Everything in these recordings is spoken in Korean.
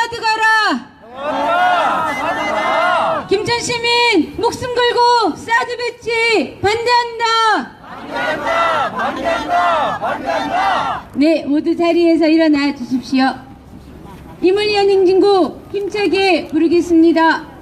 사드 가라! 김천 시민 목숨 걸고 사드 배치 반대한다! 네, 모두 자리에서 일어나 주십시오. 이물리한 행진곡 힘차게 부르겠습니다.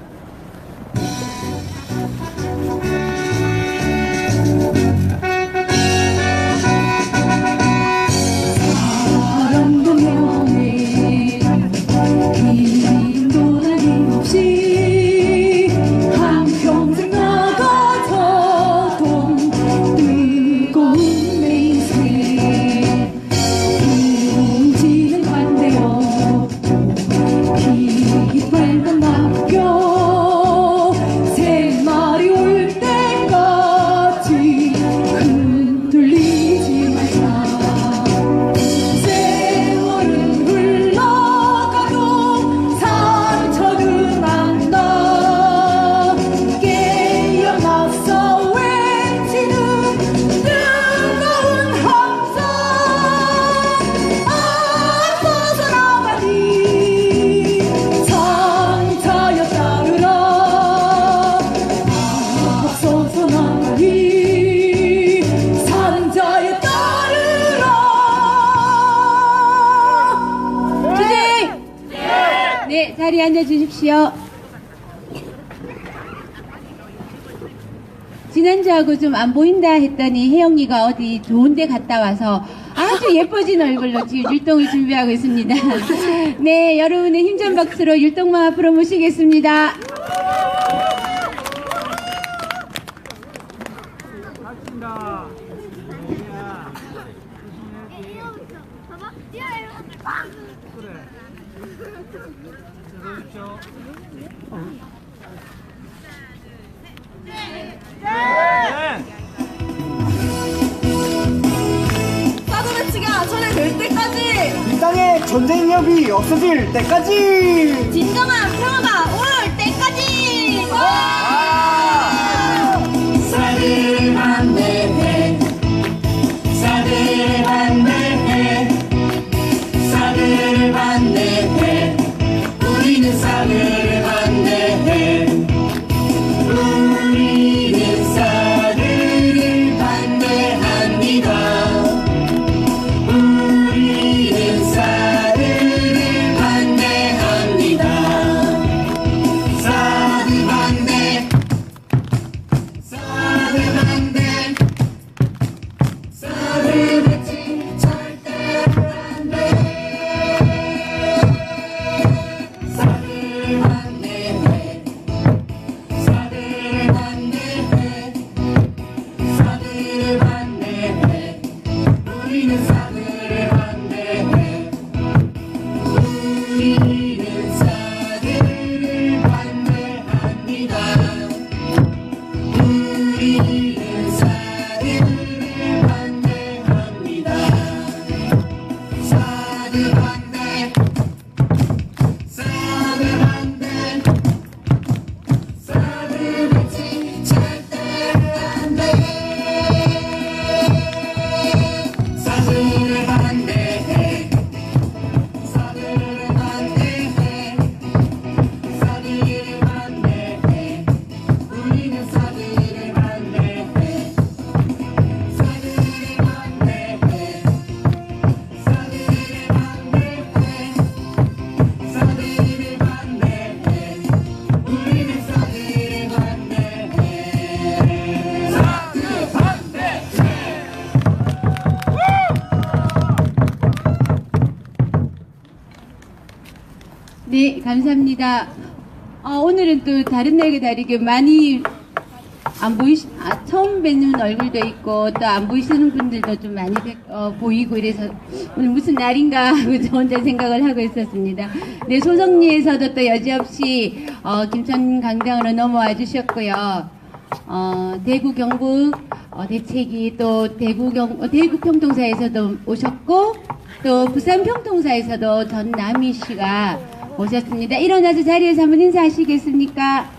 네, 자리에 앉아주십시오. 지난주하고 좀 안 보인다 했더니 혜영이가 어디 좋은 데 갔다 와서 아주 예뻐진 얼굴로 지금 율동을 준비하고 있습니다. 네, 여러분의 힘찬 박수로 율동마 앞으로 모시겠습니다. 사드 배치가 철회될 때까지, 이 땅에 전쟁력이 없어질 때까지, 진정한 평화가 올 때까지. 사드를 반대해, 사드를 반대해, 사드를 반대해, 우리는 사드를 반대해, 우리는 사드를 반대합니다. 우리는 사드를 반대합니다. 사드 반대, 사드 반대, 사드 배치 절대 반대. 사드를 반대해, 사드를 반대해, 사드를 반대해, 우리는 사드를 반대해, 우리는 사드를 반대합니다. 우리는 사드를 반대합니다. 사드 반대, 사드 반대, 사드 배치 절대 반대. 사드를 반대해, 사드를 반대해, 사드를 반대해, 우리는 사드를 반대해, 사드를 반대해, 사드를 반대해, 사드를 반대해, 우리는 사드를 반대해. 사드 반대해. 네, 감사합니다. 오늘은 또 다른 날과 다르게 많이 처음 뵙는 얼굴도 있고 또 안 보이시는 분들도 좀 많이 보이고 이래서 오늘 무슨 날인가 하고 저 혼자 생각을 하고 있었습니다. 네, 소성리에서도 또 여지없이 김천 광장으로 넘어와 주셨고요. 대구 경북 대책이 또 대구 평통사에서도 오셨고 또 부산 평통사에서도 전남희 씨가 오셨습니다. 일어나서 자리에서 한번 인사하시겠습니까?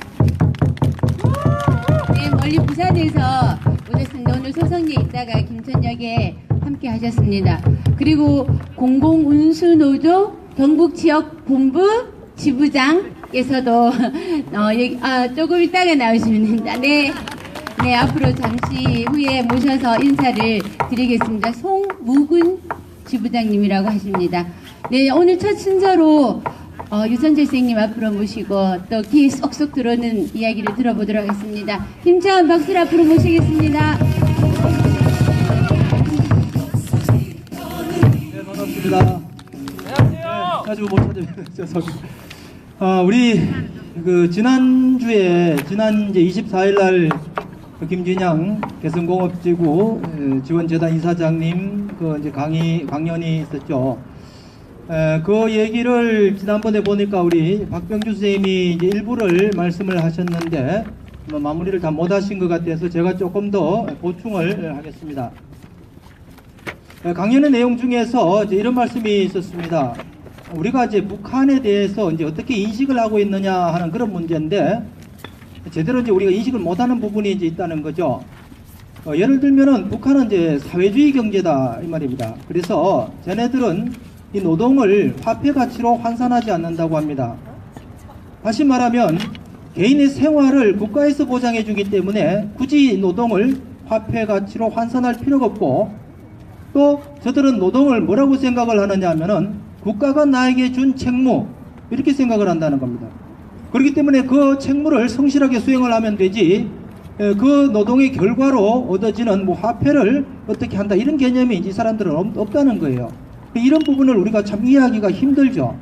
네, 멀리 부산에서 오셨습니다. 오늘 소성리에 있다가 김천역에 함께 하셨습니다. 그리고 공공운수노조 경북지역본부 지부장께서도 조금 이따가 나오시면 됩니다. 네. 네, 앞으로 잠시 후에 모셔서 인사를 드리겠습니다. 송무근 지부장님이라고 하십니다. 네, 오늘 첫 순서로 유선재 선생님 앞으로 모시고 또 귀에 쏙쏙 들어오는 이야기를 들어보도록 하겠습니다. 힘찬 박수를 앞으로 모시겠습니다. 네, 반갑습니다. 안녕하세요. 자주 못 찾아뵈서 우리 지난주에 지난 이제 24일 날 김진양 개성공업지구 지원재단 이사장님 이제 강연이 있었죠. 그 얘기를 지난번에 보니까 우리 박병주 선생님이 이제 일부를 말씀을 하셨는데 마무리를 다 못하신 것 같아서 제가 조금 더 보충을 하겠습니다. 강연의 내용 중에서 이제 이런 말씀이 있었습니다. 우리가 이제 북한에 대해서 이제 어떻게 인식을 하고 있느냐 하는 그런 문제인데 제대로 이제 우리가 인식을 못하는 부분이 이제 있다는 거죠. 예를 들면은 북한은 이제 사회주의 경제다 이 말입니다. 그래서 쟤네들은 이 노동을 화폐 가치로 환산하지 않는다고 합니다. 다시 말하면 개인의 생활을 국가에서 보장해 주기 때문에 굳이 노동을 화폐 가치로 환산할 필요가 없고 또 저들은 노동을 뭐라고 생각을 하느냐 하면은 국가가 나에게 준 책무 이렇게 생각을 한다는 겁니다. 그렇기 때문에 그 책무를 성실하게 수행을 하면 되지 그 노동의 결과로 얻어지는 뭐 화폐를 어떻게 한다 이런 개념이 이 사람들은 없다는 거예요. 이런 부분을 우리가 참 이해하기가 힘들죠.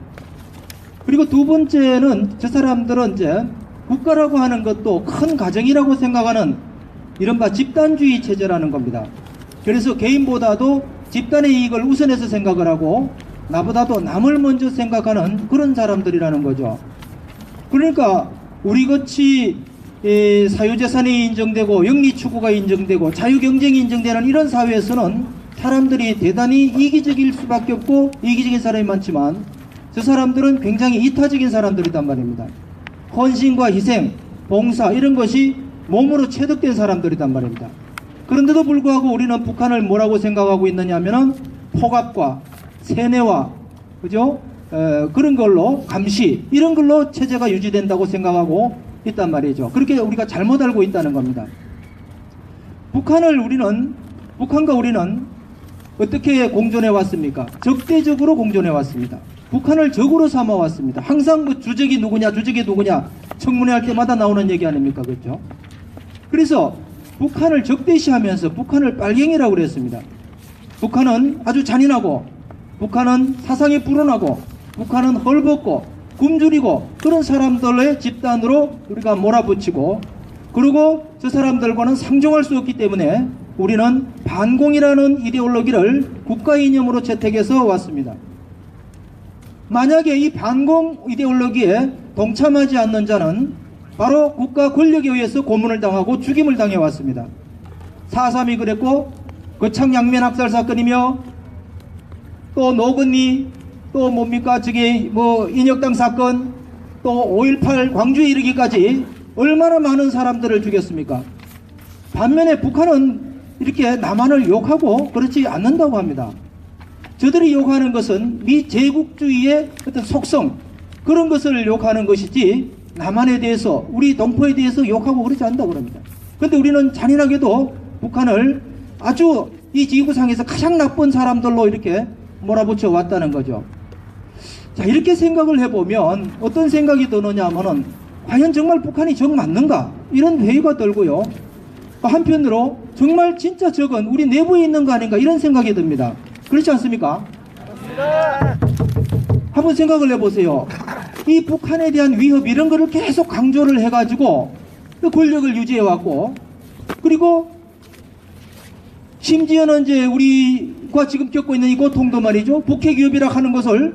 그리고 두 번째는 저 사람들은 이제 국가라고 하는 것도 큰 가정이라고 생각하는 이른바 집단주의 체제라는 겁니다. 그래서 개인보다도 집단의 이익을 우선해서 생각을 하고 나보다도 남을 먼저 생각하는 그런 사람들이라는 거죠. 그러니까 우리같이 사유재산이 인정되고 영리추구가 인정되고 자유경쟁이 인정되는 이런 사회에서는 사람들이 대단히 이기적일 수밖에 없고 이기적인 사람이 많지만 저 사람들은 굉장히 이타적인 사람들이란 말입니다. 헌신과 희생, 봉사 이런 것이 몸으로 체득된 사람들이란 말입니다. 그런데도 불구하고 우리는 북한을 뭐라고 생각하고 있느냐 하면은 폭압과 세뇌와 그죠? 그런 걸로 감시 이런 걸로 체제가 유지된다고 생각하고 있단 말이죠. 그렇게 우리가 잘못 알고 있다는 겁니다. 북한과 우리는 어떻게 공존해 왔습니까? 적대적으로 공존해 왔습니다. 북한을 적으로 삼아 왔습니다. 항상 뭐 주적이 누구냐 청문회 할 때마다 나오는 얘기 아닙니까? 그렇죠? 그래서 북한을 적대시하면서 북한을 빨갱이라고 그랬습니다. 북한은 아주 잔인하고 북한은 사상이 불온하고 북한은 헐벗고 굶주리고 그런 사람들의 집단으로 우리가 몰아붙이고 그리고 저 사람들과는 상종할 수 없기 때문에 우리는 반공이라는 이데올로기를 국가 이념으로 채택해서 왔습니다. 만약에 이 반공 이데올로기에 동참하지 않는 자는 바로 국가 권력에 의해서 고문을 당하고 죽임을 당해 왔습니다. 4.3이 그랬고 거창 양면 학살 사건이며 또 노건리 또 뭡니까 인혁당 사건 또 5.18 광주에 이르기까지 얼마나 많은 사람들을 죽였습니까? 반면에 북한은 이렇게 남한을 욕하고 그렇지 않는다고 합니다. 저들이 욕하는 것은 미 제국주의의 어떤 속성 그런 것을 욕하는 것이지 남한에 대해서 우리 동포에 대해서 욕하고 그러지 않는다고 합니다. 그런데 우리는 잔인하게도 북한을 아주 이 지구상에서 가장 나쁜 사람들로 이렇게 몰아붙여 왔다는 거죠. 자, 이렇게 생각을 해보면 어떤 생각이 드느냐 하면은 과연 정말 북한이 정 맞는가 이런 회의가 들고요. 한편으로 정말 진짜 적은 우리 내부에 있는 거 아닌가 이런 생각이 듭니다. 그렇지 않습니까? 한번 생각을 해보세요. 이 북한에 대한 위협 이런 거를 계속 강조를 해가지고 권력을 유지해왔고 그리고 심지어는 이제 우리가 지금 겪고 있는 이 고통도 말이죠. 북핵위협이라 하는 것을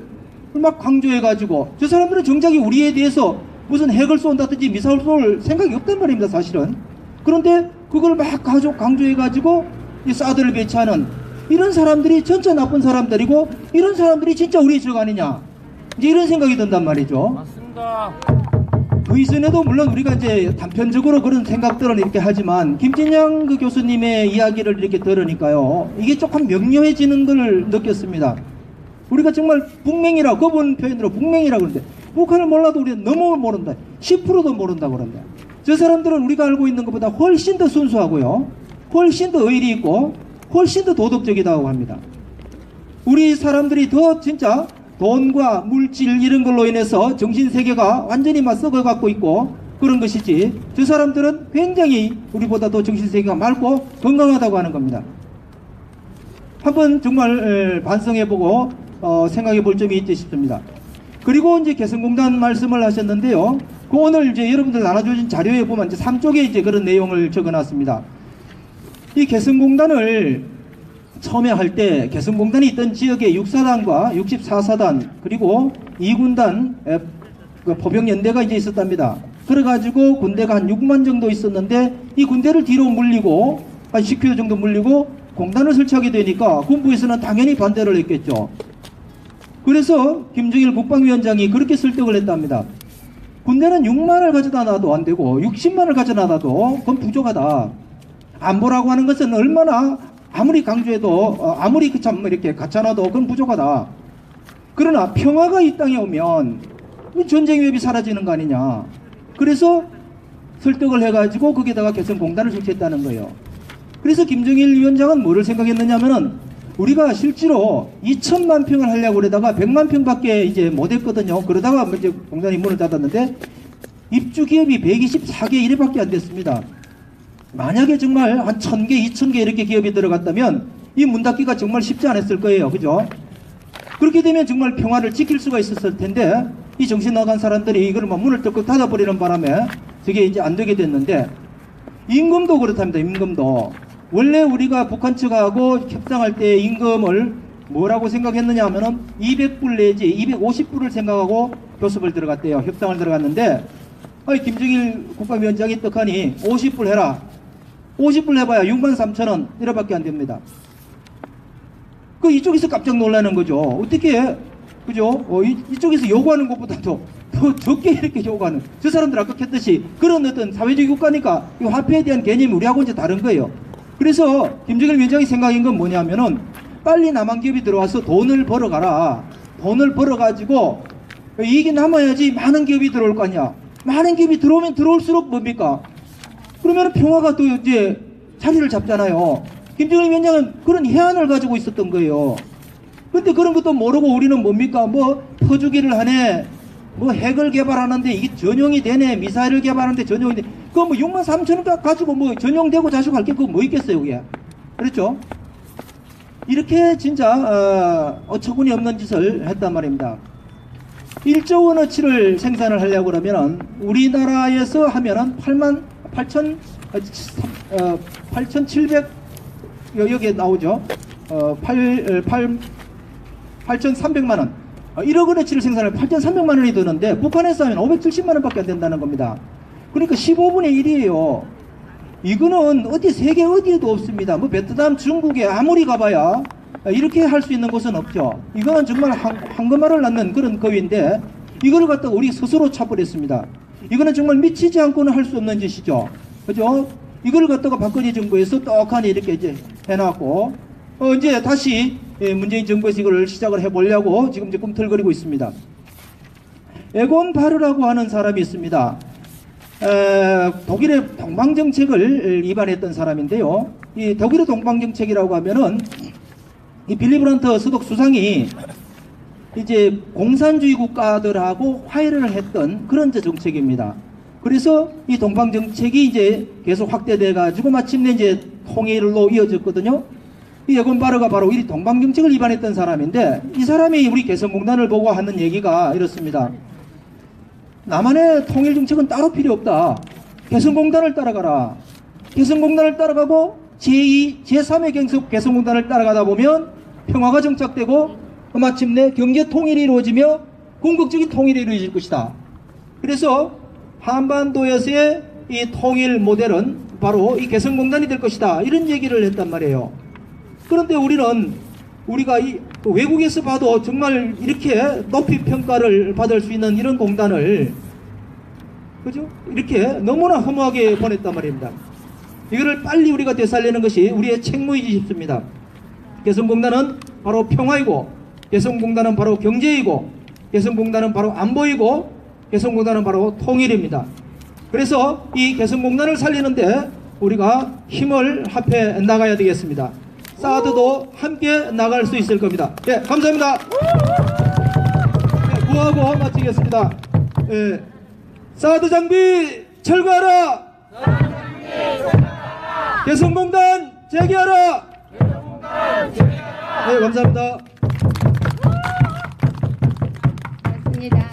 막 강조해가지고 저 사람들은 정작이 우리에 대해서 무슨 핵을 쏜다든지 미사일 쏠 생각이 없단 말입니다. 사실은. 그런데 그걸 막 강조해가지고 이 사드를 배치하는 이런 사람들이 진짜 나쁜 사람들이고 이런 사람들이 진짜 우리의 적 아니냐 이제 이런 생각이 든단 말이죠. 맞습니다. 그 이전에도 물론 우리가 이제 단편적으로 그런 생각들은 이렇게 하지만 김진양 그 교수님의 이야기를 이렇게 들으니까요 이게 조금 명료해지는 걸 느꼈습니다. 우리가 정말 북맹이라고 그분 표현으로 북맹이라고 그러는데 북한을 몰라도 우리는 너무 모른다. 10%도 모른다고 그런다. 저 사람들은 우리가 알고 있는 것보다 훨씬 더 순수하고요. 훨씬 더 의리 있고 훨씬 더 도덕적이다고 합니다. 우리 사람들이 더 진짜 돈과 물질 이런 걸로 인해서 정신세계가 완전히 썩어갖고 있고 그런 것이지, 저 사람들은 굉장히 우리보다 더 정신세계가 맑고 건강하다고 하는 겁니다. 한번 정말 반성해보고 생각해볼 점이 있지 싶습니다. 그리고 이제 개성공단 말씀을 하셨는데요. 그 오늘 이제 여러분들 나눠주신 자료에 보면 이제 3쪽에 이제 그런 내용을 적어놨습니다. 이 개성공단을 처음에 할 때 개성공단이 있던 지역에 6사단과 64사단 그리고 2군단 포병연대가 이제 있었답니다. 그래가지고 군대가 한 6만 정도 있었는데 이 군대를 뒤로 물리고 한 10km 정도 물리고 공단을 설치하게 되니까 군부에서는 당연히 반대를 했겠죠. 그래서 김정일 국방위원장이 그렇게 설득을 했답니다. 군대는 6만을 가져다 놔도 안 되고 60만을 가져다 놔도 그건 부족하다. 안보라고 하는 것은 얼마나 아무리 강조해도 아무리 참 이렇게 갖춰놔도 그건 부족하다. 그러나 평화가 이 땅에 오면 전쟁 위협이 사라지는 거 아니냐. 그래서 설득을 해가지고 거기다가 개성공단을 설치했다는 거예요. 그래서 김정일 위원장은 뭐를 생각했느냐 하면은 우리가 실제로 2천만 평을 하려고 그러다가 100만 평밖에 이제 못했거든요. 그러다가 이제 공단이 문을 닫았는데 입주 기업이 124개 이래밖에 안 됐습니다. 만약에 정말 한 1000개, 2000개 이렇게 기업이 들어갔다면 이 문 닫기가 정말 쉽지 않았을 거예요. 그죠? 그렇게 되면 정말 평화를 지킬 수가 있었을 텐데 이 정신 나간 사람들이 이걸 막 문을 뚫고 닫아버리는 바람에 저게 이제 안 되게 됐는데, 임금도 그렇답니다. 임금도 원래 우리가 북한 측하고 협상할 때 임금을 뭐라고 생각했느냐 하면은 200불 내지 250불을 생각하고 교섭을 들어갔대요. 협상을 들어갔는데 김정일 국방위원장이 떡하니 50불 해라. 50불 해봐야 63,000원 이래밖에 안 됩니다. 그 이쪽에서 깜짝 놀라는 거죠. 어떻게 그죠? 이쪽에서 요구하는 것보다도 더 적게 이렇게 요구하는, 저 사람들 아까 했듯이 그런 어떤 사회주의 국가니까 이 화폐에 대한 개념이 우리하고 이제 다른 거예요. 그래서 김정일 위원장이 생각한 건 뭐냐면은 빨리 남한 기업이 들어와서 돈을 벌어가라. 돈을 벌어가지고 이익이 남아야지 많은 기업이 들어올 거 아니야. 많은 기업이 들어오면 들어올수록 뭡니까? 그러면 평화가 또 이제 자리를 잡잖아요. 김정일 위원장은 그런 해안을 가지고 있었던 거예요. 근데 그런 것도 모르고 우리는 뭡니까? 뭐 퍼주기를 하네, 뭐 핵을 개발하는데 이게 전용이 되네, 미사일을 개발하는데 전용이 돼. 그거 뭐 63,000원 가지고 뭐 전용되고 자시고 할 게 그거 뭐 있겠어요, 그게. 그렇죠? 이렇게 진짜 어처구니 없는 짓을 했단 말입니다. 1조 원어치를 생산을 하려고 그러면은 우리나라에서 하면은 8,700 여기에 나오죠. 8,300만 원. 1억 원어치를 생산하면 8,300만 원이 드는데 북한에서 하면 570만 원밖에 안 된다는 겁니다. 그러니까 15분의 1이에요. 이거는 어디 세계 어디에도 없습니다. 뭐 베트남, 중국에 아무리 가봐야 이렇게 할 수 있는 곳은 없죠. 이거는 정말 황금알을 낳는 그런 거위인데 이걸 갖다가 우리 스스로 차버렸습니다. 이거는 정말 미치지 않고는 할 수 없는 짓이죠. 그죠? 이걸 갖다가 박근혜 정부에서 떡하니 이렇게 이제 해놨고 이제 다시 문재인 정부에서 이걸 시작을 해보려고 지금 이제 꿈틀거리고 있습니다. 에곤 바르라고 하는 사람이 있습니다. 독일의 동방정책을 입안했던 사람인데요. 이 독일의 동방정책이라고 하면은 이 빌리 브란트 서독 수상이 이제 공산주의 국가들하고 화해를 했던 그런 정책입니다. 그래서 이 동방정책이 이제 계속 확대돼 가지고 마침내 이제 통일로 이어졌거든요. 이 에곤 바르가 바로 이 동방정책을 입안했던 사람인데 이 사람이 우리 개성공단을 보고 하는 얘기가 이렇습니다. 남한의 통일정책은 따로 필요 없다. 개성공단을 따라가라. 개성공단을 따라가고 제2, 제3의 경속 개성공단을 따라가다 보면 평화가 정착되고 마침내 경제 통일이 이루어지며 궁극적인 통일이 이루어질 것이다. 그래서 한반도에서의 이 통일 모델은 바로 이 개성공단이 될 것이다. 이런 얘기를 했단 말이에요. 그런데 우리가 외국에서 봐도 정말 이렇게 높이 평가를 받을 수 있는 이런 공단을 그죠? 이렇게 너무나 허무하게 보냈단 말입니다. 이거를 빨리 우리가 되살리는 것이 우리의 책무이지 싶습니다. 개성공단은 바로 평화이고 개성공단은 바로 경제이고 개성공단은 바로 안 보이고 개성공단은 바로 통일입니다. 그래서 이 개성공단을 살리는데 우리가 힘을 합해 나가야 되겠습니다. 사드도 함께 나갈 수 있을 겁니다. 예, 감사합니다. 네, 구하고 마치겠습니다. 예, 사드 장비 철거하라. 개성공단 재개하라. 네, 감사합니다. 맞습니다.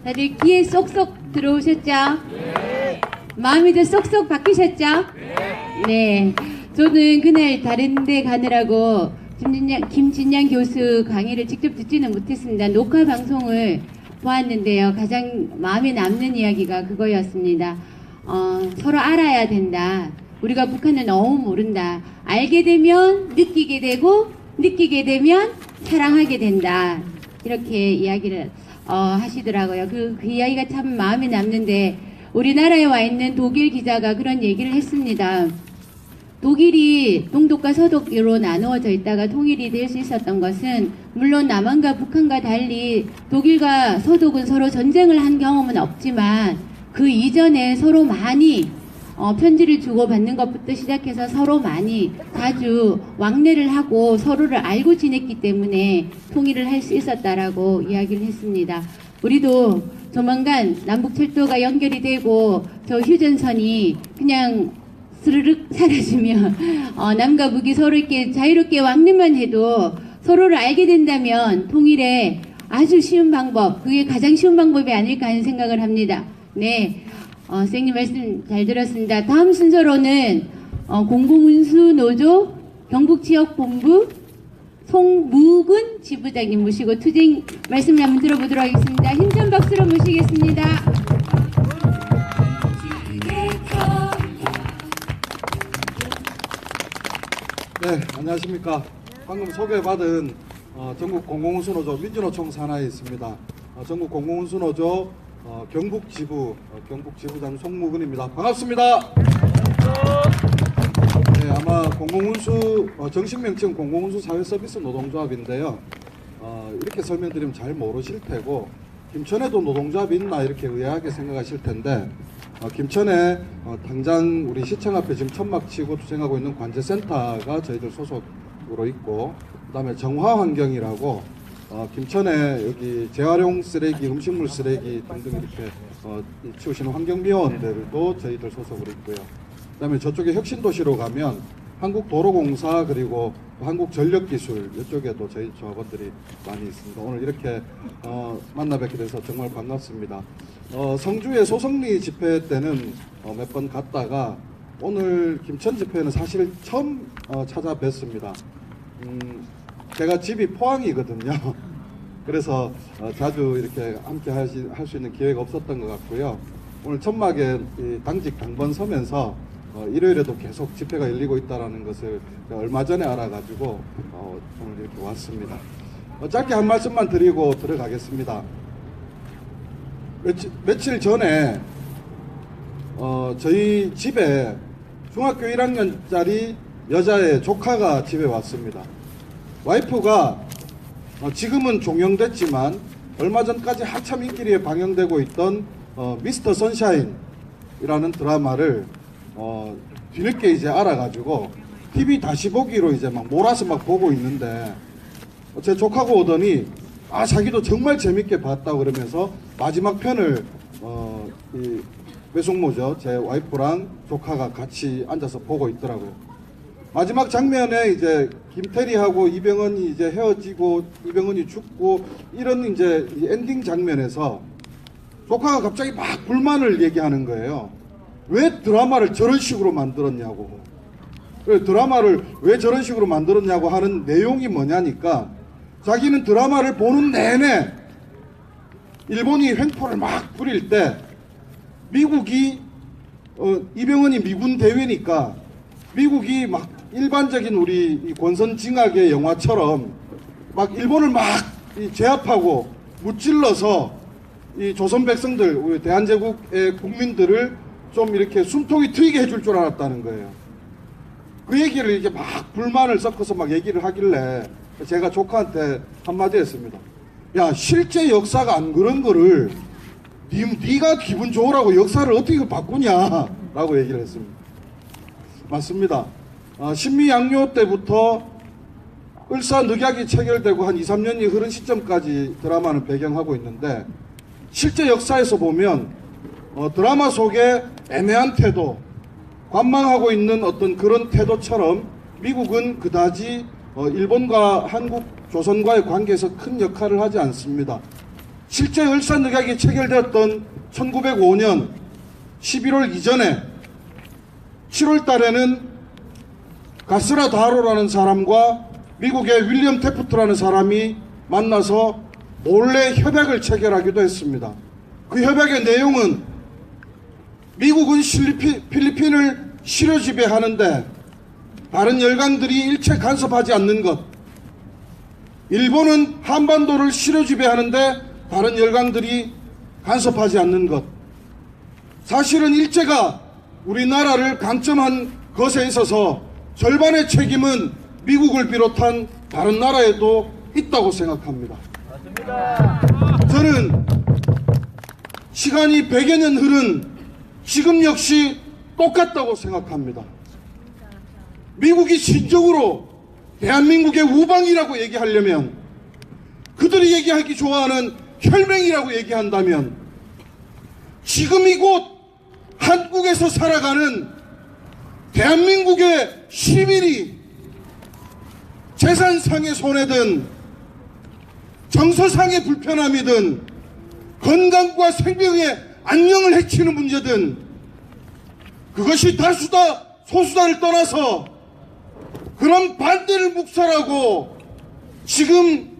다들 귀에 쏙쏙 들어오셨죠? 네. 마음이도 쏙쏙 바뀌셨죠? 네. 저는 그날 다른 데 가느라고 김진양 교수 강의를 직접 듣지는 못했습니다. 녹화 방송을 보았는데요. 가장 마음에 남는 이야기가 그거였습니다. 서로 알아야 된다. 우리가 북한을 너무 모른다. 알게 되면 느끼게 되고 느끼게 되면 사랑하게 된다. 이렇게 이야기를 하시더라고요. 그 이야기가 참 마음에 남는데 우리나라에 와 있는 독일 기자가 그런 얘기를 했습니다. 독일이 동독과 서독으로 나누어져 있다가 통일이 될 수 있었던 것은 물론 남한과 북한과 달리 독일과 서독은 서로 전쟁을 한 경험은 없지만 그 이전에 서로 많이 편지를 주고받는 것부터 시작해서 서로 많이 자주 왕래를 하고 서로를 알고 지냈기 때문에 통일을 할 수 있었다라고 이야기를 했습니다. 우리도 조만간 남북철도가 연결이 되고 저 휴전선이 그냥 스르륵 사라지면 남과 북이 서로 이렇게 자유롭게 왕래만 해도 서로를 알게 된다면 통일에 아주 쉬운 방법, 그게 가장 쉬운 방법이 아닐까 하는 생각을 합니다. 네, 선생님 말씀 잘 들었습니다. 다음 순서로는 공공운수노조 경북지역본부 송무근 지부장님 모시고 투쟁 말씀을 한번 들어보도록 하겠습니다. 힘찬 박수로 모시겠습니다. 네, 안녕하십니까. 방금 소개받은 전국 공공운수노조 민주노총 산하에 있습니다. 전국 공공운수노조 경북지부 경북지부장 송무근입니다. 반갑습니다. 네, 아마 공공운수 정식 명칭 공공운수 사회서비스 노동조합인데요. 이렇게 설명드리면 잘 모르실 테고 김천에도 노동조합이 있나 이렇게 의아하게 생각하실 텐데 김천에 당장 우리 시청 앞에 지금 천막 치고 투쟁하고 있는 관제센터가 저희들 소속으로 있고, 그 다음에 정화환경이라고 김천에 여기 재활용 쓰레기, 음식물 쓰레기 등등 이렇게 치우시는 환경미화원들도 저희들 소속으로 있고요. 그 다음에 저쪽에 혁신도시로 가면 한국도로공사 그리고 한국전력기술 이쪽에도 저희 조합원들이 많이 있습니다. 오늘 이렇게 만나 뵙게 돼서 정말 반갑습니다. 성주의 소성리 집회 때는 몇 번 갔다가 오늘 김천 집회는 사실 처음 찾아뵀습니다. 제가 집이 포항이거든요. 그래서 자주 이렇게 함께 할 수 있는 기회가 없었던 것 같고요. 오늘 천막에 당직 당번 서면서 일요일에도 계속 집회가 열리고 있다는 것을 얼마 전에 알아가지고 오늘 이렇게 왔습니다. 짧게 한 말씀만 드리고 들어가겠습니다. 며칠 전에 저희 집에 중학교 1학년짜리 여자의 조카가 집에 왔습니다. 와이프가 지금은 종영됐지만 얼마 전까지 한참 인기리에 방영되고 있던 미스터 선샤인이라는 드라마를 뒤늦게 이제 알아가지고 TV 다시 보기로 이제 막 몰아서 막 보고 있는데 제 조카가 오더니 자기도 정말 재밌게 봤다고 그러면서 마지막 편을 이 외숙모죠, 제 와이프랑 조카가 같이 앉아서 보고 있더라고요. 마지막 장면에 이제 김태리하고 이병헌이 이제 헤어지고 이병헌이 죽고 이런 이제 엔딩 장면에서 조카가 갑자기 막 불만을 얘기하는 거예요. 왜 드라마를 저런 식으로 만들었냐고. 드라마를 왜 저런 식으로 만들었냐고 하는 내용이 뭐냐니까 자기는 드라마를 보는 내내 일본이 횡포를 막 부릴 때 미국이 이병헌이 미군 대위니까 미국이 막 일반적인 우리 권선징악의 영화처럼 막 일본을 막 제압하고 무찔러서 이 조선 백성들, 우리 대한제국의 국민들을 좀 이렇게 숨통이 트이게 해줄 줄 알았다는 거예요. 그 얘기를 이렇게 막 불만을 섞어서 막 얘기를 하길래 제가 조카한테 한마디 했습니다. 야, 실제 역사가 안 그런 거를 네가 기분 좋으라고 역사를 어떻게 바꾸냐 라고 얘기를 했습니다. 맞습니다. 신미양요 때부터 을사늑약이 체결되고 한 2, 3년이 흐른 시점까지 드라마는 배경하고 있는데, 실제 역사에서 보면 드라마 속에 애매한 태도, 관망하고 있는 어떤 그런 태도처럼 미국은 그다지 일본과 한국, 조선과의 관계에서 큰 역할을 하지 않습니다. 실제 을사늑약이 체결되었던 1905년 11월 이전에 7월 달에는 가스라 다로라는 사람과 미국의 윌리엄 태프트라는 사람이 만나서 몰래 협약을 체결하기도 했습니다. 그 협약의 내용은 미국은 필리핀을 실효 지배하는데 다른 열강들이 일체 간섭하지 않는 것, 일본은 한반도를 실효 지배하는데 다른 열강들이 간섭하지 않는 것, 사실은 일제가 우리나라를 강점한 것에 있어서 절반의 책임은 미국을 비롯한 다른 나라에도 있다고 생각합니다. 저는 시간이 100여 년 흐른 지금 역시 똑같다고 생각합니다. 미국이 진정으로 대한민국의 우방이라고 얘기하려면, 그들이 얘기하기 좋아하는 혈맹이라고 얘기한다면, 지금 이곳 한국에서 살아가는 대한민국의 시민이 재산상의 손해든 정서상의 불편함이든 건강과 생명의 안녕을 해치는 문제든, 그것이 다수다 소수다를 떠나서 그런 반대를 묵살하고 지금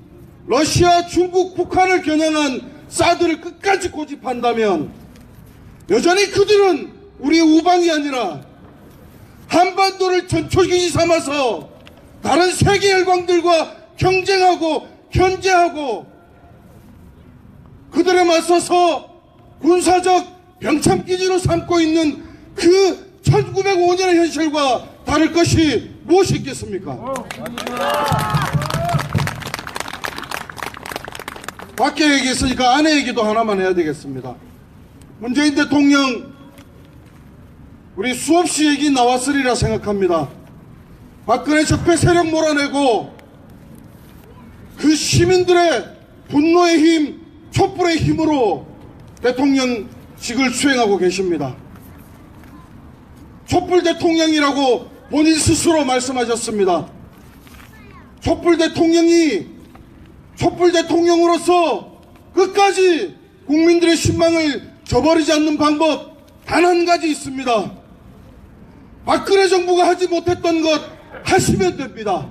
러시아, 중국, 북한을 겨냥한 사드를 끝까지 고집한다면, 여전히 그들은 우리의 우방이 아니라 한반도를 전초기지 삼아서 다른 세계 열강들과 경쟁하고 견제하고 그들에 맞서서 군사적 병참기지로 삼고 있는 그 1905년의 현실과 다를 것이 무엇이 있겠습니까? 밖에 얘기했으니까 안에 얘기도 하나만 해야 되겠습니다. 문재인 대통령, 우리 수없이 얘기 나왔으리라 생각합니다. 박근혜 적폐 세력 몰아내고 그 시민들의 분노의 힘, 촛불의 힘으로 대통령직을 수행하고 계십니다. 촛불 대통령이라고 본인 스스로 말씀하셨습니다. 촛불 대통령으로서 끝까지 국민들의 신망을 저버리지 않는 방법 단 한 가지 있습니다. 박근혜 정부가 하지 못했던 것 하시면 됩니다.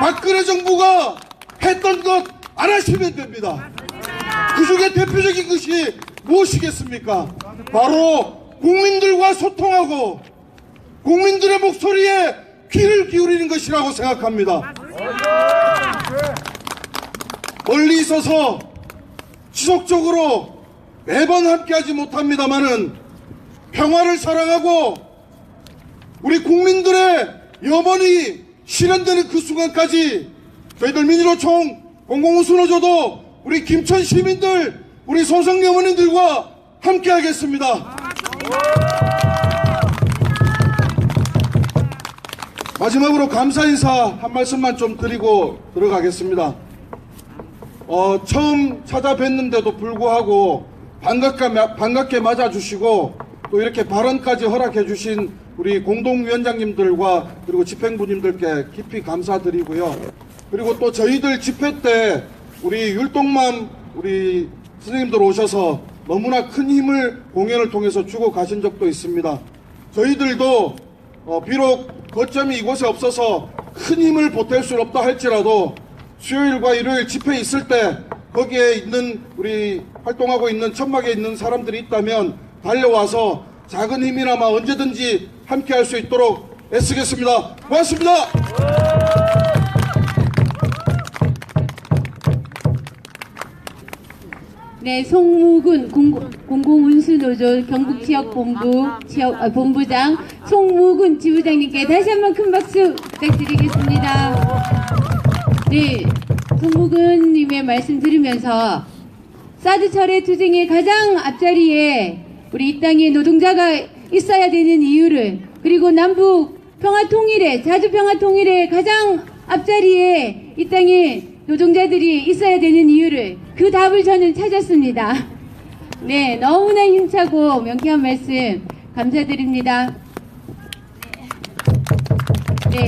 박근혜 정부가 했던 것 안 하시면 됩니다. 그 중에 대표적인 것이 무엇이겠습니까? 바로 국민들과 소통하고 국민들의 목소리에 귀를 기울이는 것이라고 생각합니다. 멀리 있어서 지속적으로 매번 함께하지 못합니다마는 평화를 사랑하고 우리 국민들의 염원이 실현되는 그 순간까지 저희들 민주노총 공공운수노조도 우리 김천 시민들, 우리 소성 어머님들과 함께 하겠습니다. 마지막으로 감사 인사 한 말씀만 좀 드리고 들어가겠습니다. 처음 찾아뵀는데도 불구하고 반갑게 맞아주시고 또 이렇게 발언까지 허락해 주신 우리 공동위원장님들과 그리고 집행부님들께 깊이 감사드리고요. 그리고 또 저희들 집회 때 우리 율동맘 우리 선생님들 오셔서 너무나 큰 힘을 공연을 통해서 주고 가신 적도 있습니다. 저희들도 비록 거점이 이곳에 없어서 큰 힘을 보탤 수는 없다 할지라도 수요일과 일요일 집회 있을 때 거기에 있는 우리 활동하고 있는 천막에 있는 사람들이 있다면 달려와서 작은 힘이나마 언제든지 함께 할 수 있도록 애쓰겠습니다. 고맙습니다. 네, 송무근 공공운수노조 경북지역본부장 송무근 지부장님께 다시 한번 큰 박수 부탁드리겠습니다. 네, 송무근님의 말씀 들으면서 사드철의 투쟁의 가장 앞자리에 우리 이 땅에 노동자가 있어야 되는 이유를, 그리고 남북 평화 통일에, 자주 평화 통일에 가장 앞자리에 이 땅에 노동자들이 있어야 되는 이유를, 그 답을 저는 찾았습니다. 네, 너무나 힘차고 명쾌한 말씀 감사드립니다. 네,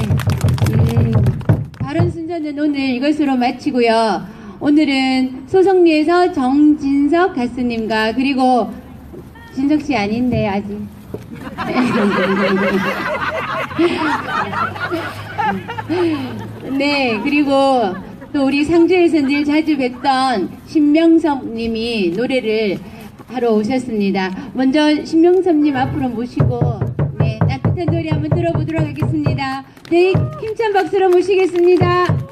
발언 순서는 오늘 이것으로 마치고요. 오늘은 소성리에서 정진석 가수님과, 그리고 진석씨 아닌데 아직 네, 그리고 또 우리 상주에서 늘 자주 뵀던 신명섭님이 노래를 하러 오셨습니다. 먼저 신명섭님 앞으로 모시고 네, 따뜻한 노래 한번 들어보도록 하겠습니다. 네, 힘찬 박수로 모시겠습니다.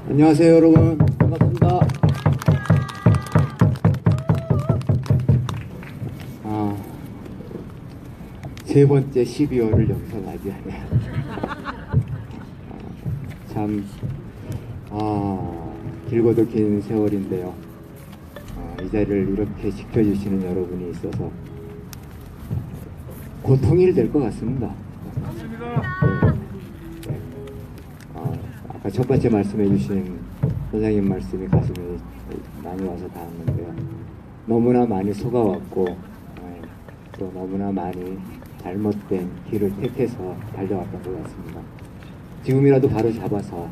안녕하세요, 여러분. 반갑습니다. 세 번째 12월을 여기서 맞이하네요. 참, 길고도 긴 세월인데요. 이 자리를 이렇게 지켜주시는 여러분이 있어서 고통이 될 것 같습니다. 아까 첫 번째 말씀해 주신 선생님 말씀이 가슴에 많이 와서 닿았는데요. 너무나 많이 속아왔고 또 너무나 많이 잘못된 길을 택해서 달려왔던 것 같습니다. 지금이라도 바로 잡아서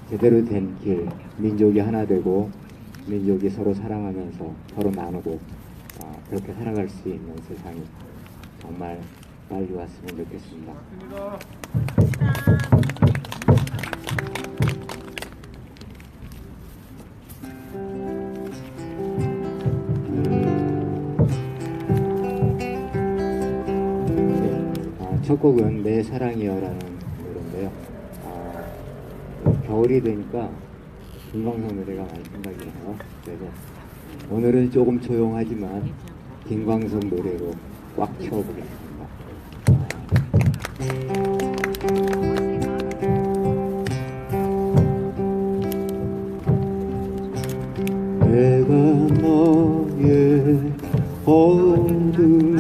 제대로 된 길, 민족이 하나 되고 민족이 서로 사랑하면서 서로 나누고 그렇게 살아갈 수 있는 세상이 정말 빨리 왔으면 좋겠습니다. 첫 곡은 내 사랑이여라는 노래인데요. 겨울이 되니까 김광석 노래가 많이 생각이 나요. 그래서 오늘은 조금 조용하지만 김광석 노래로 꽉 채워보겠습니다. 내가 너의 어둠을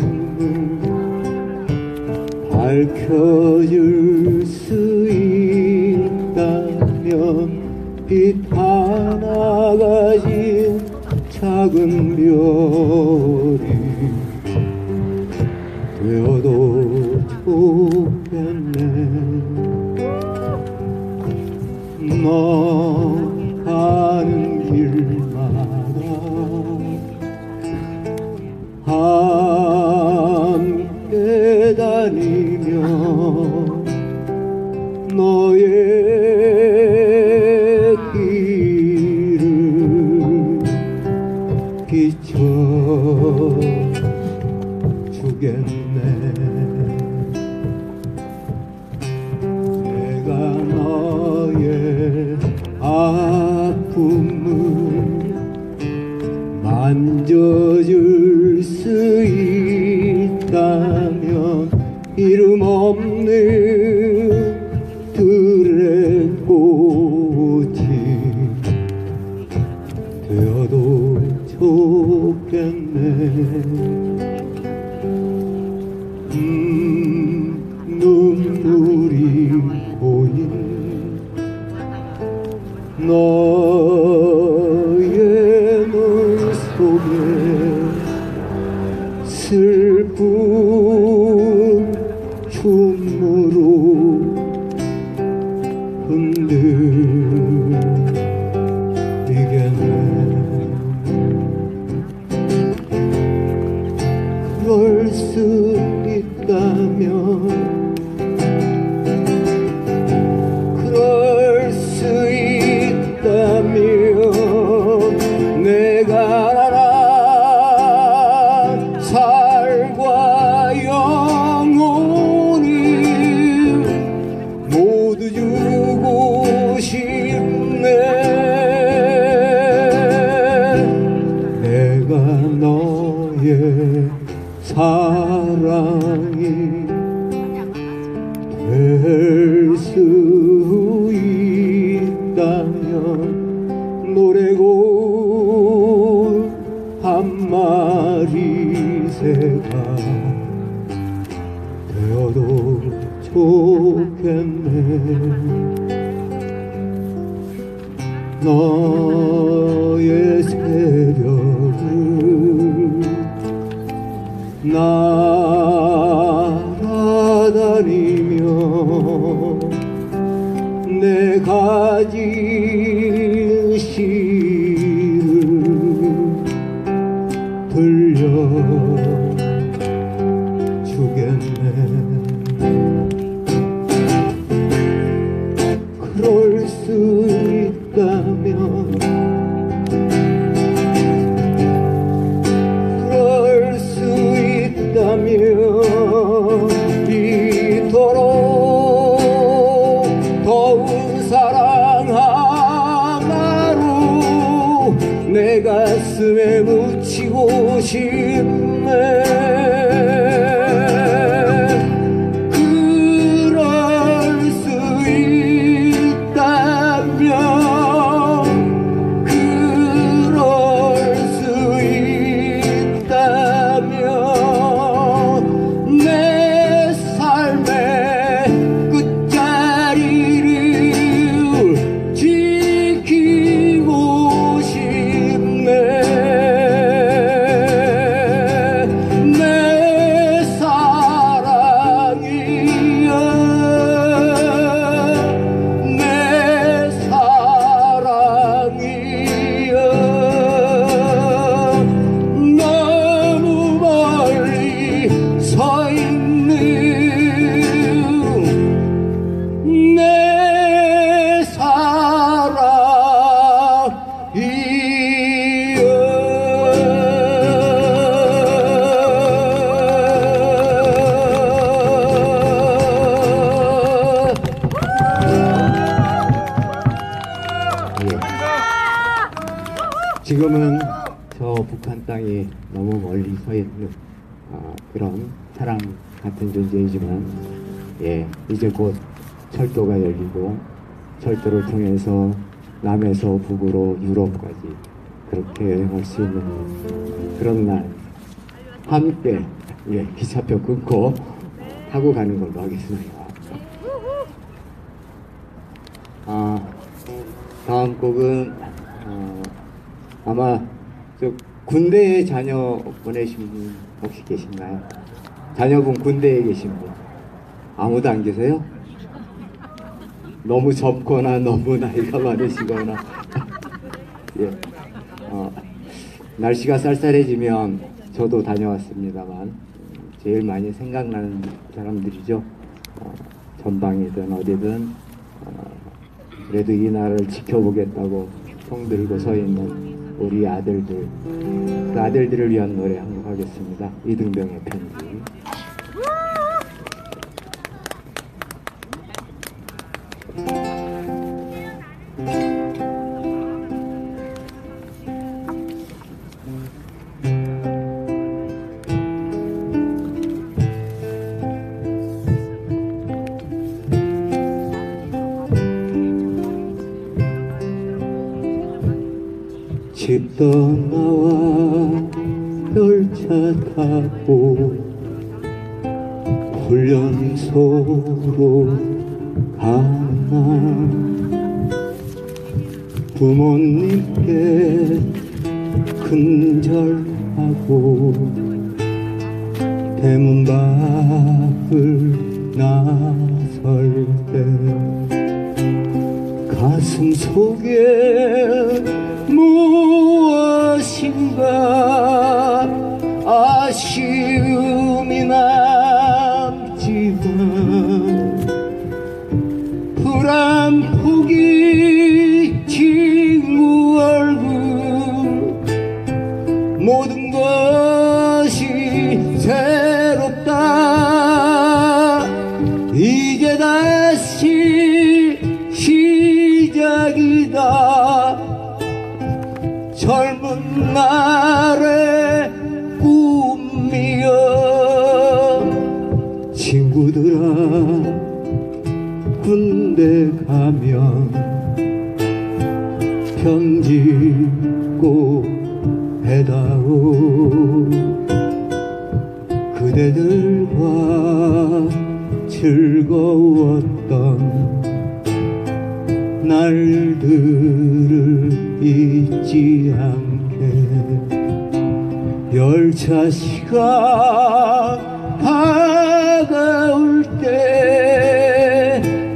밝혀줄 수 있다면 빛 하나 가진 작은 별이 되어도 좋겠네. 너 가는 길마다 함께 다니며 너의 길을 비춰주겠네. 내가 너의 아픔을 만져줄 수 있다면 이름 없는 들의 꽃이 되어도 좋겠네. 눈물이 고인 너의 눈 속에 슬픈 춤으로 흔들 내 가슴에 묻히고 싶네. 그럴 수 있다면, 그럴 수 있다면 내 삶의 끝자리를 지키고 싶네. 내 사랑이여, 내 사랑이여, 너무 멀리 서 있는 내 지금은 저 북한 땅이 너무 멀리 서 있는 그런 사랑 같은 존재이지만, 이제 곧 철도가 열리고 철도를 통해서 남에서 북으로 유럽까지 그렇게 여행할 수 있는 그런 날 함께 기차표 끊고 타고 가는 걸로 하겠습니다. 다음 곡은 아마 저 군대에 자녀 보내신 분 혹시 계신가요? 자녀분 군대에 계신 분 아무도 안 계세요? 너무 젊거나 너무 나이가 많으시거나 날씨가 쌀쌀해지면 저도 다녀왔습니다만 제일 많이 생각나는 사람들이죠. 전방이든 어디든 그래도 이 나라를 지켜보겠다고 총 들고 서 있는 우리 아들들, 그 아들들을 위한 노래 한 곡 하겠습니다. 이등병의 편지. 집 떠나와 열차 타고 훈련소로 가나 부모님께 큰절하고 대문 밖을 나설 때 가슴 속에 무엇인가 아쉬움이 남지만 불안 포기 친구 얼굴 모든 것이 새롭다 이제 다시 시작이다 젊은 날의 꿈이여 친구들아 군대 가면 편지 꼭 해다오 그대들과 즐거웠던 날들을 잊지 않게 열차 시간 다가올 때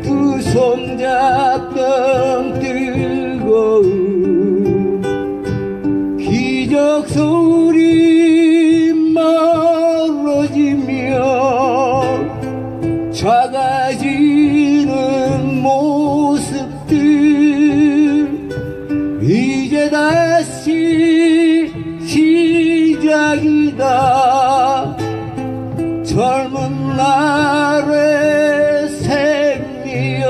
두 손 잡던 뜨거운 기적 소리 멀어지며 작아지는 모습들 이제 다시 시작이다 젊은 날의 생리여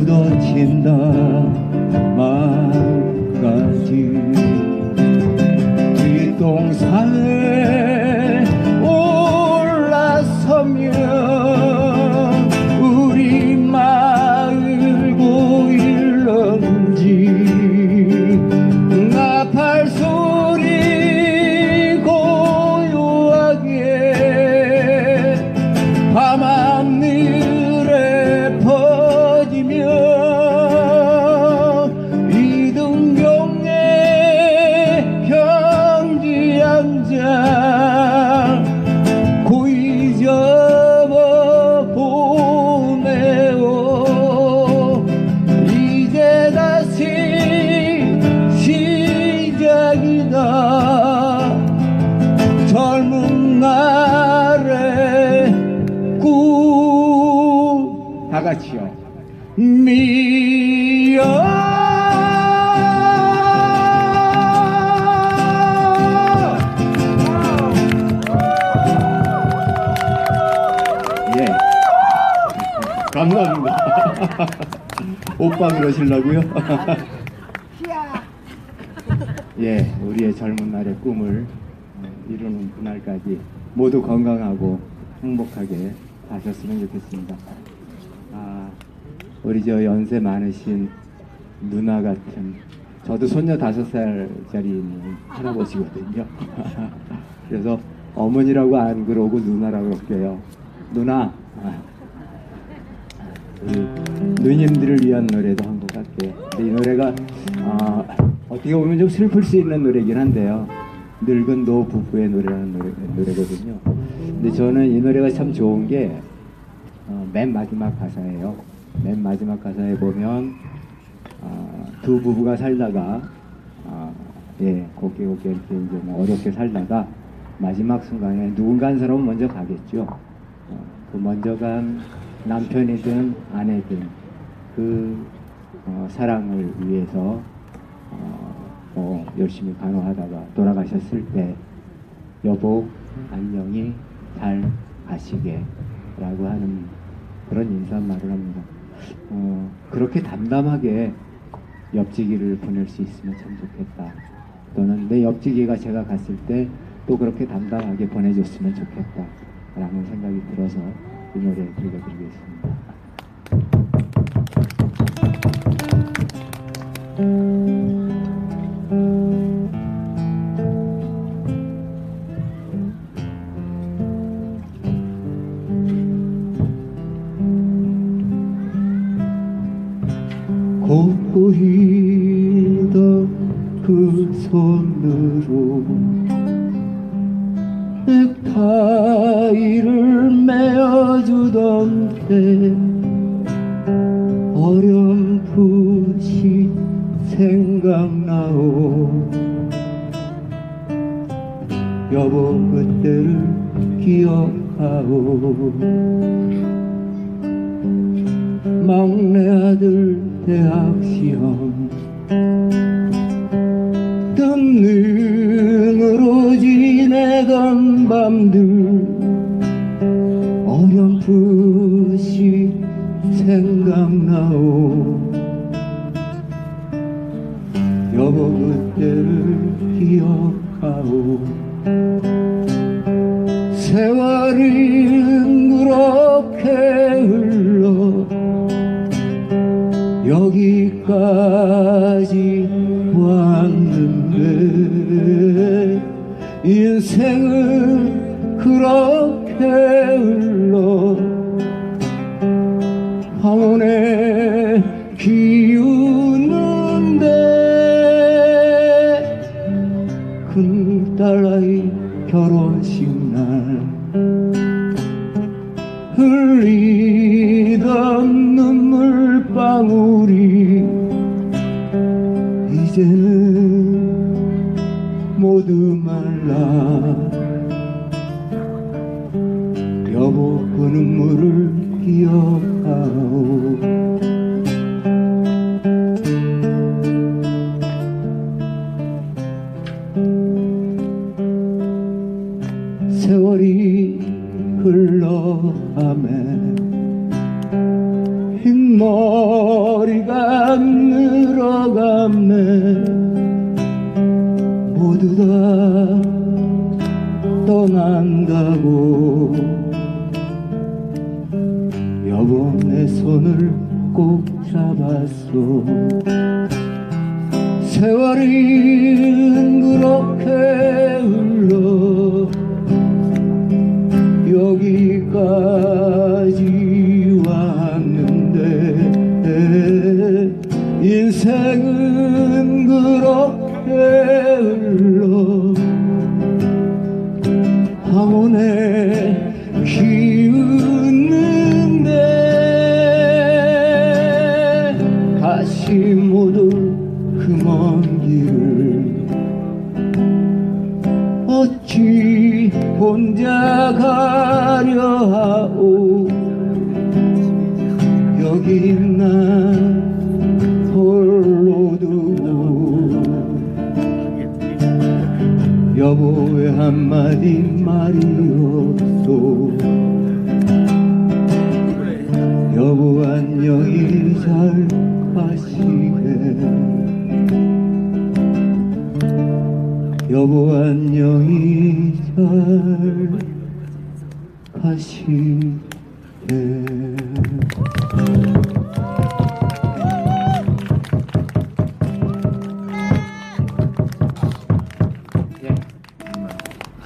묻어진다 마음까지 뒷동산에 올라서면 우리 마을 고일런지 나팔 소리 고요하게 밤하늘에 퍼지며 이등병의 경지양장 고이 접어 보내오 이제 다시 시작이다 젊은 날의 꿈 다같이요 미여 예 감사합니다 오빠 그러시려고요? 예 우리의 젊은 날의 꿈을 이루는 그날까지 모두 건강하고 행복하게 사셨으면 좋겠습니다. 우리 저 연세 많으신 누나 같은 저도 손녀 5살짜리 있는 할아버지거든요. 그래서 어머니라고 안 그러고 누나라고 할게요. 누나 우리 누님들을 위한 노래도 한 곡 할게요. 근데 이 노래가 어떻게 보면 좀 슬플 수 있는 노래긴 한데요. 늙은 노 부부의 노래라는 노래거든요. 근데 저는 이 노래가 참 좋은 게 맨 마지막 가사예요. 맨 마지막 가사에 보면 두 부부가 살다가 곱게 이렇게 이제 뭐 어렵게 살다가 마지막 순간에 누군가 한 사람은 먼저 가겠죠. 그 먼저 간 남편이든 아내든 그 사랑을 위해서 열심히 간호하다가 돌아가셨을 때 여보 안녕히 잘 가시게 라고 하는 그런 인사말을 합니다. 그렇게 담담하게 옆지기를 보낼 수 있으면 참 좋겠다. 또는 내 옆지기가 제가 갔을 때 또 그렇게 담담하게 보내줬으면 좋겠다 라는 생각이 들어서 이 노래 들려드리겠습니다. 고이던 그 손으로 넥타이를 메어주던 때 어렴풋이 생각나오 여보 그때를 기억하오 막내 아들 대학 시험 뜬능으로 지내던 밤들 어렴풋이 생각나오 여보 그때를 기억하오 세월은 그렇게 흘러 여기까지 왔는데 인생은 그렇게 흘러 황혼에 기우는데 큰딸아이 결혼식 날 흘리던 눈물방울이 이제는 모두 말라 여보 그 눈물을 기억하오 세월이 흘러가네 흰 머리 네가 떠난다고 여보 내 손을 꼭 잡았어. 세월이 그렇게 흘러 여기까지 왔는데 인생은 그렇게 흘러 황혼에 기웃는데 다시 못 올 그 먼 길을 어찌 혼자 가려 하오. 여기 난 홀로 두고 여보의 한마디 말이 없소. 여보 안녕히 잘 가시게. 여보 안녕히 잘 가시게.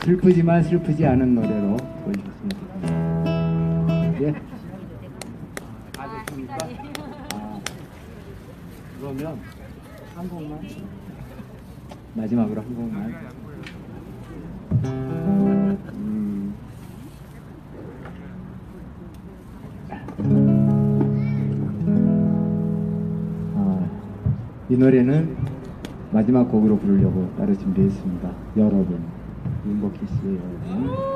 슬프지만 슬프지 않은 노래로 보여주셨으면 좋겠습니다. 예? 다 됐습니까? 그러면 한 곡만 마지막으로 한 곡만 이 노래는 마지막 곡으로 부르려고 따로 준비했습니다. 여러분, 윤복희씨의 여러분.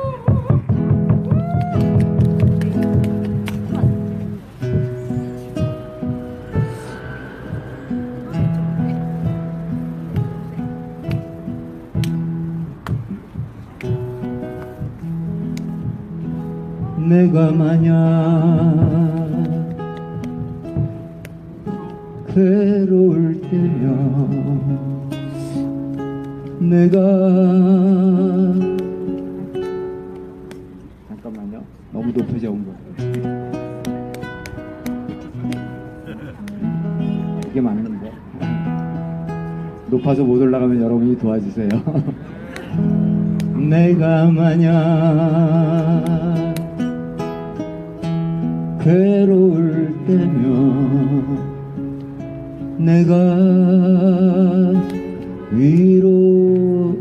내가 만약 괴로울 때면 내가 잠깐만요. 너무 높아져 온 거예요. 이게 맞는데 높아서 못 올라가면 여러분이 도와주세요. 내가 만약 괴로울 때면 내가 위로해줄게.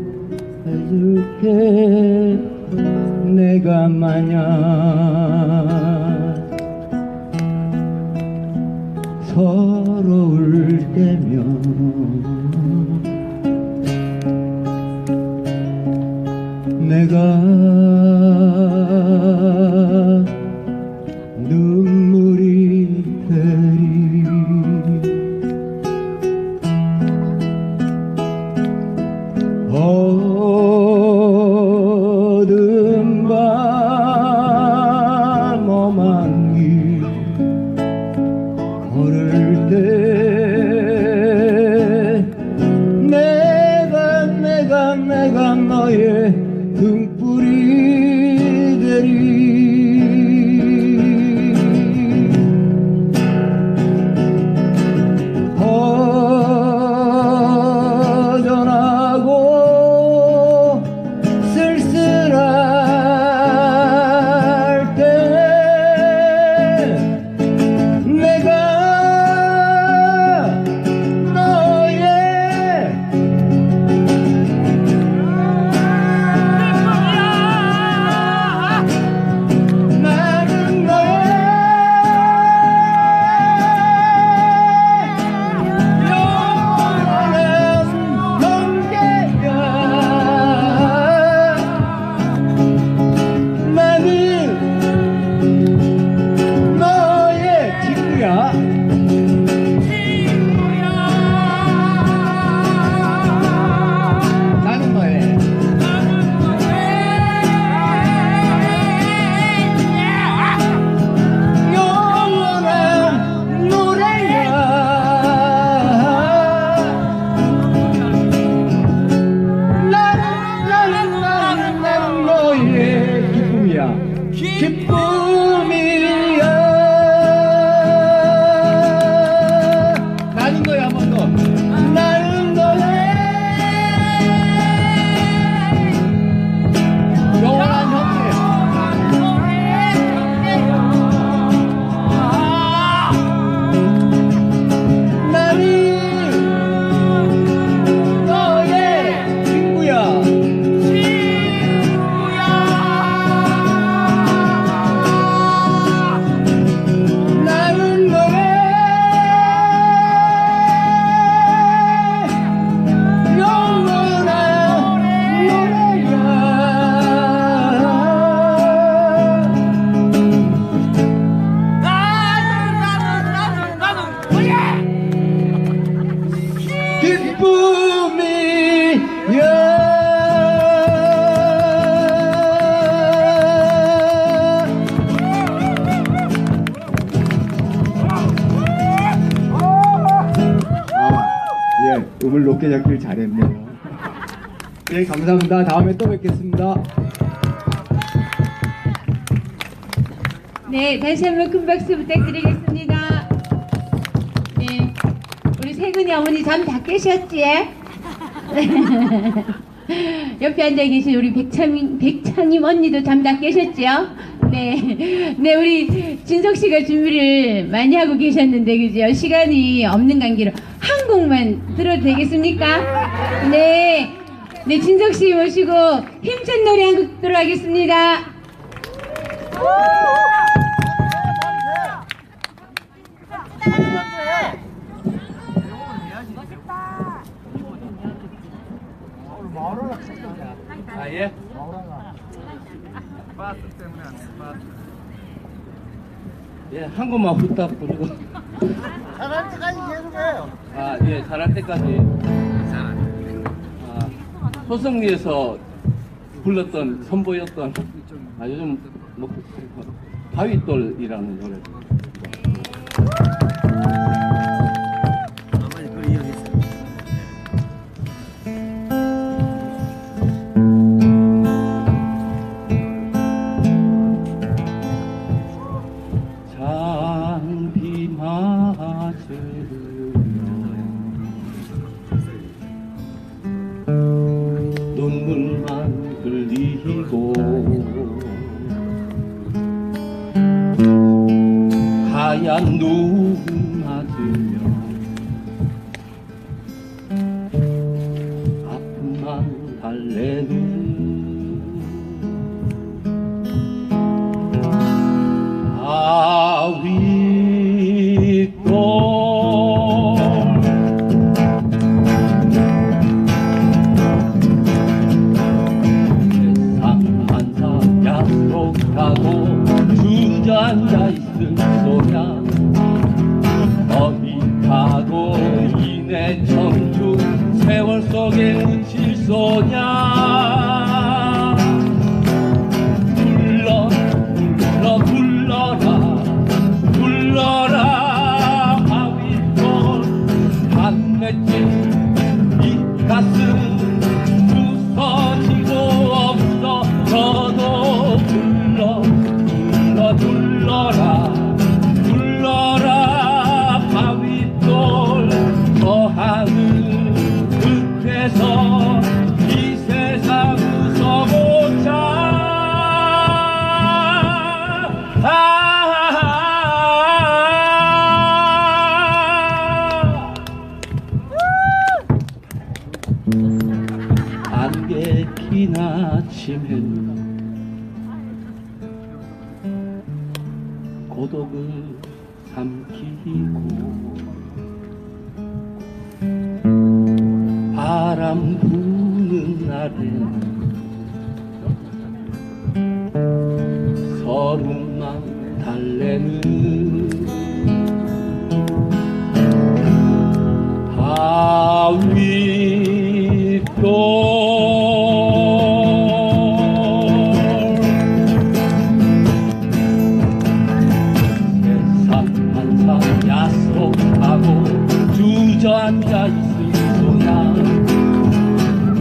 내가 만약 서러울 때면 내가 눈물이 되리. 어두운 밤 험한 길 걸을 때 내가 너의 등불이 음을 높게 잡길 잘했네요. 네, 감사합니다. 다음에 또 뵙겠습니다. 네, 다시 한번 큰 박수 부탁드리겠습니다. 네, 우리 세근이 어머니 잠 다 깨셨지? 옆에 앉아 계신 우리 백찬임 언니도 잠 다 깨셨지요? 네, 네, 우리 진석 씨가 준비를 많이 하고 계셨는데, 그죠? 시간이 없는 관계로 한 곡만 들어도 되겠습니까? 네, 네, 진석 씨 모시고 힘찬 노래 한 곡 듣도록 하겠습니다. 아, 예? 예, 한 곡만 후딱 부르고. 잘할 때까지 계속해요. 아, 예, 잘할 때까지. 아, 소성리에서 불렀던, 선보였던, 요즘, 바위돌이라는 노래. 장비 맞으며 눈물만 흘리고 하얀 눈 맞으며 아픔만 달래는 앉아 있을 소냐 어디 가고 이내 청춘 세월 속에 묻힐 소냐 불러라 바위돌 반맷집 이 가슴 부서지고 없어 저도 불러라 바위돌 저 하늘 끝에서 이 세상 웃어보자 안개 긴 아침에 고독을 삼키고 바람 부는 날에 서름만 달래는 바위돌 약속하고 주저앉아 있을 소냐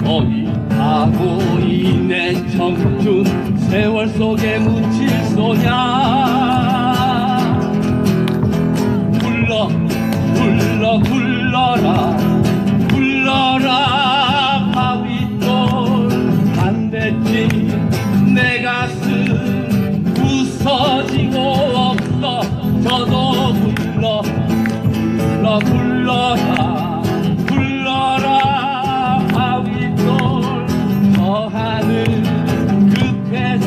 어디 가고 이내 청춘 세월 속에 묻힐 소냐 불러라 바위돌 반대집 내 가슴 부서지고 없어 저도 불러라 바위돌 저 하늘 끝에서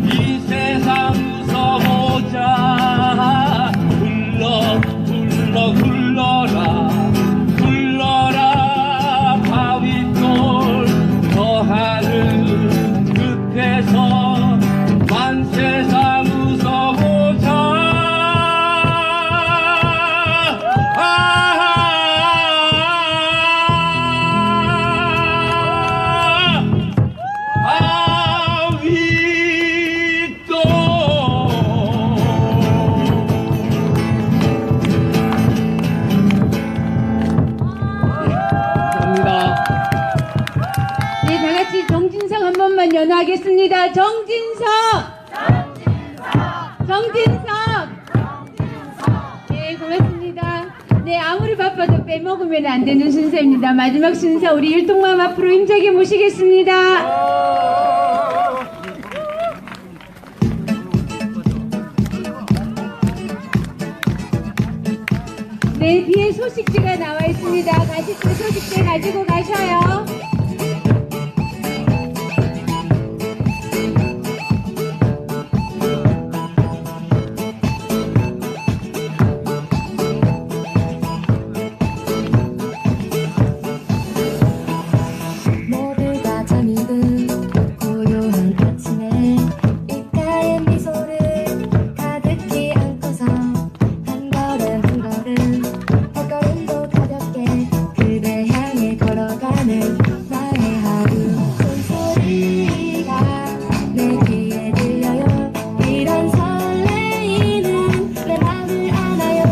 이 세상 웃어보자 불러라 한번 연호하겠습니다. 정진석. 네, 고맙습니다. 네, 아무리 바빠도 빼먹으면 안 되는 순서입니다. 마지막 순서 우리 율동맘 앞으로 힘차게 모시겠습니다. 네, 뒤에 소식지가 나와 있습니다. 가실 때 소식지 가지고 가셔요. 모두가 잠이 든 고요한 아침에 입가에 미소를 가득히 안고서 한 걸음 한 걸음 발걸음도 가볍게 그대 향해 걸어가는 나의 하루. 손소리가 내 귀에 들려요. 이런 설레이는 내 맘을 안아요.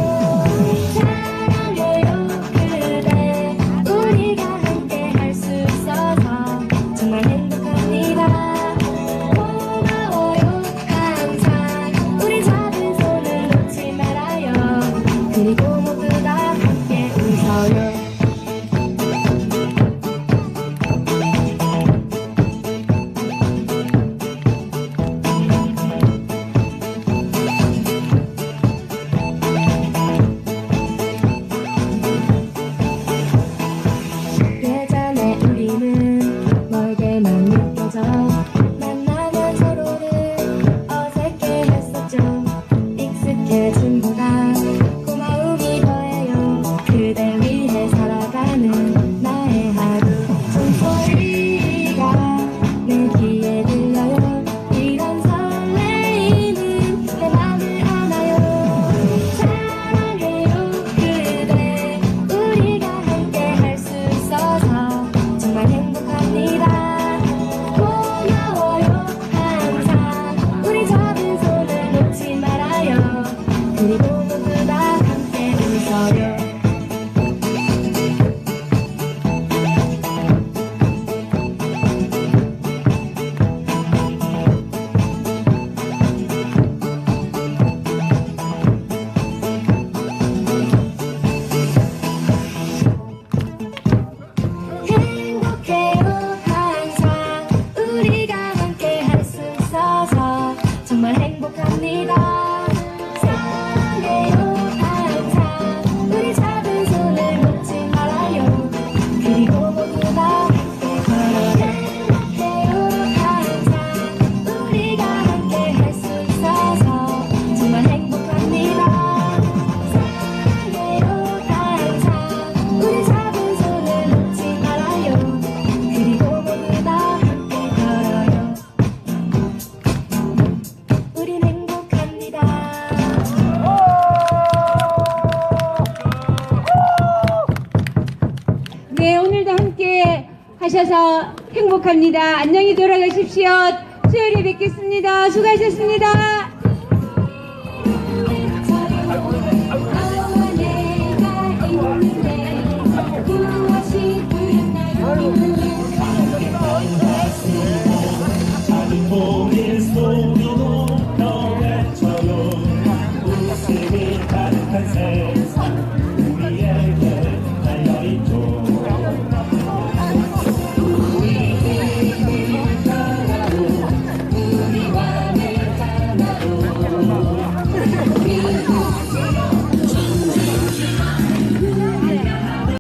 사랑해요 그대. 우리가 함께 할 수 있어서 정말 행복합니다. 고마워요 항상. 우리 잡은 손을 놓지 말아요. 그리고 모두 다 함께 웃어요. 예전에 우리는 멀게만 느껴져 만나면 서로를 어색해 했었죠. 익숙해진 보다 고마움이 더해요. 그대 위해 살아가는 나의 하루. 손소리가 내 귀에 들려요. 이런 설레이는 내 맘을 안아요. 사랑해요 그대. 우리가 함께 할 수 있어서 정말 행복합니다. 고마워요 항상. 우리 잡은 손을 놓지 말아요. 그리고 모두 다 함께 웃어요. 행복해요 항상. 우리가 함께 할 수 있어서 정말 행복합니다. 사랑해요 항상. 우리 잡은 손을 놓지 말아요. 그리고 모두 다 함께 걸어요. 행복해요 항상. 우리가 함께 할 수 있어서 정말 행복합니다. 사랑해요 항상. 우리 잡은 손을 놓지 말아요. 그리고 모두 다 함께 걸어요. 우린 행복합니다. 네, 오늘도 함께 하셔서 행복합니다. 안녕히 돌아가십시오. 수요일에 뵙겠습니다. 수고하셨습니다.